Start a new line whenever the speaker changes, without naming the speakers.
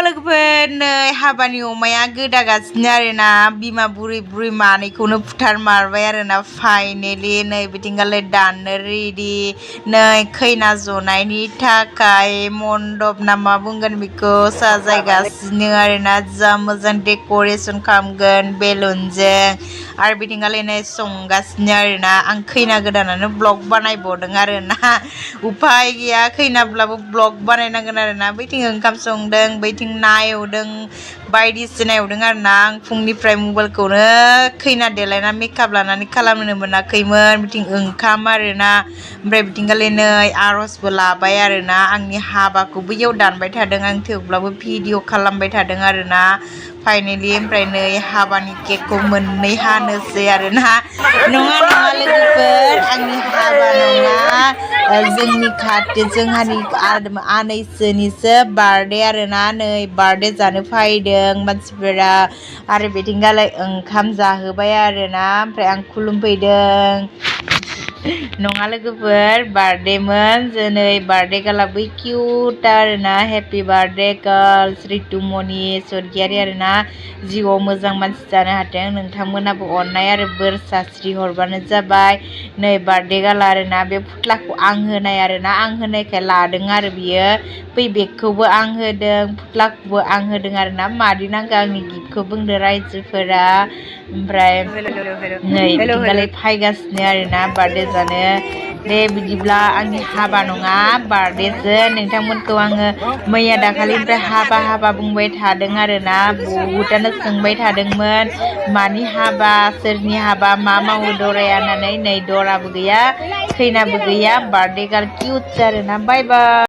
लोगोफोर नै हाबानि अमाया गोदागासिनो आरोना बिमा बुरै मानैखौनो फुथारमारबाय आरोना फाइनेलि नै बिथिंगालाय दाननो रेडि नै खैना जनायनि थाखाय मन्दप ना मा बुंगोन बेखौ साजायगासिनो आरोना जा मोजां डेक'रेसन खालामगोन बेलुनजों आरो बिथिंगालाय नै संगासिनो आरोना आं खैना गोदानानो ब्लग बानायबावदों आरोना उपाय गैया खैनाब्लाबो ब्लग बानायनांगोन आरोना बैथिं ओंखाम संदों बैथिं ना एवदों बायदिसिना एवदों आरोना आं फुंनिफ्राय मबाइलखौनो खैना देलायना मेकआप लानानै खालामनो मोनाखैमोन बिथिं ओंखाम आरोना ओमफ्राय बिथिंगालाय नै आर'जबो लाबाय आरोना आंनि हाबाखौ बैयाव दानबाय थादों आं थेवब्लाबो भिडिअ खालामबाय थादों आरोना फाइनेलि ओमफ्राय नै हाबानि केकखौ मोननै हानोसै आरोना नङा लोगोफोर आंनि हाबा नङा जोंनि जोंहानि आनैसोनिसो बार्थडे आरोना नै बार्थडे जानो फैदों मानसिफोरा आरो बिथिंगालाय ओंखाम जाहोबाय आरोना ओमफ्राय आं खुलुमफैदों नङा लोगोफोर बार्थडेमोन जोनै बार्थडे गाला बै किउट आरोना हेपि बार्थडे गार्ल्स रितुमनि स्वर्गियारि आरोना जिउआव मोजां मानसि जानो हाथों नोंथांमोनाबो अननाय आरो बोर सास्रि हरबानो जाबाय नै बार्थडे गाला आरोना बे फुथ्लाखौ आं होनाय आरोना आं होनायखाय लादों आरो बियो बै बेगखौबो आं होदों फुथ्लाखौबो आं होदों आरोना मादै नांगौ आंनि गिफ्टखौ बुंदो रायजोफोरा ओमफ्राय नै बिथिंगालाय फैगासिनो आरोना बार्थडे जानो दे बिदिब्ला आंनि हाबा नङा बार्थडेसो नोंथांमोनखौ आङो मैया दाखालिनिफ्राय हाबा बुंबाय थादों आरोना बहुतानो सोंबाय थादोंमोन मानि हाबा सोरनि हाबा मा मावो दराया होननानै नै दराबो गैया खैनाबो गैया बार्थडे गार्ल किउट आरोना बाय बाय।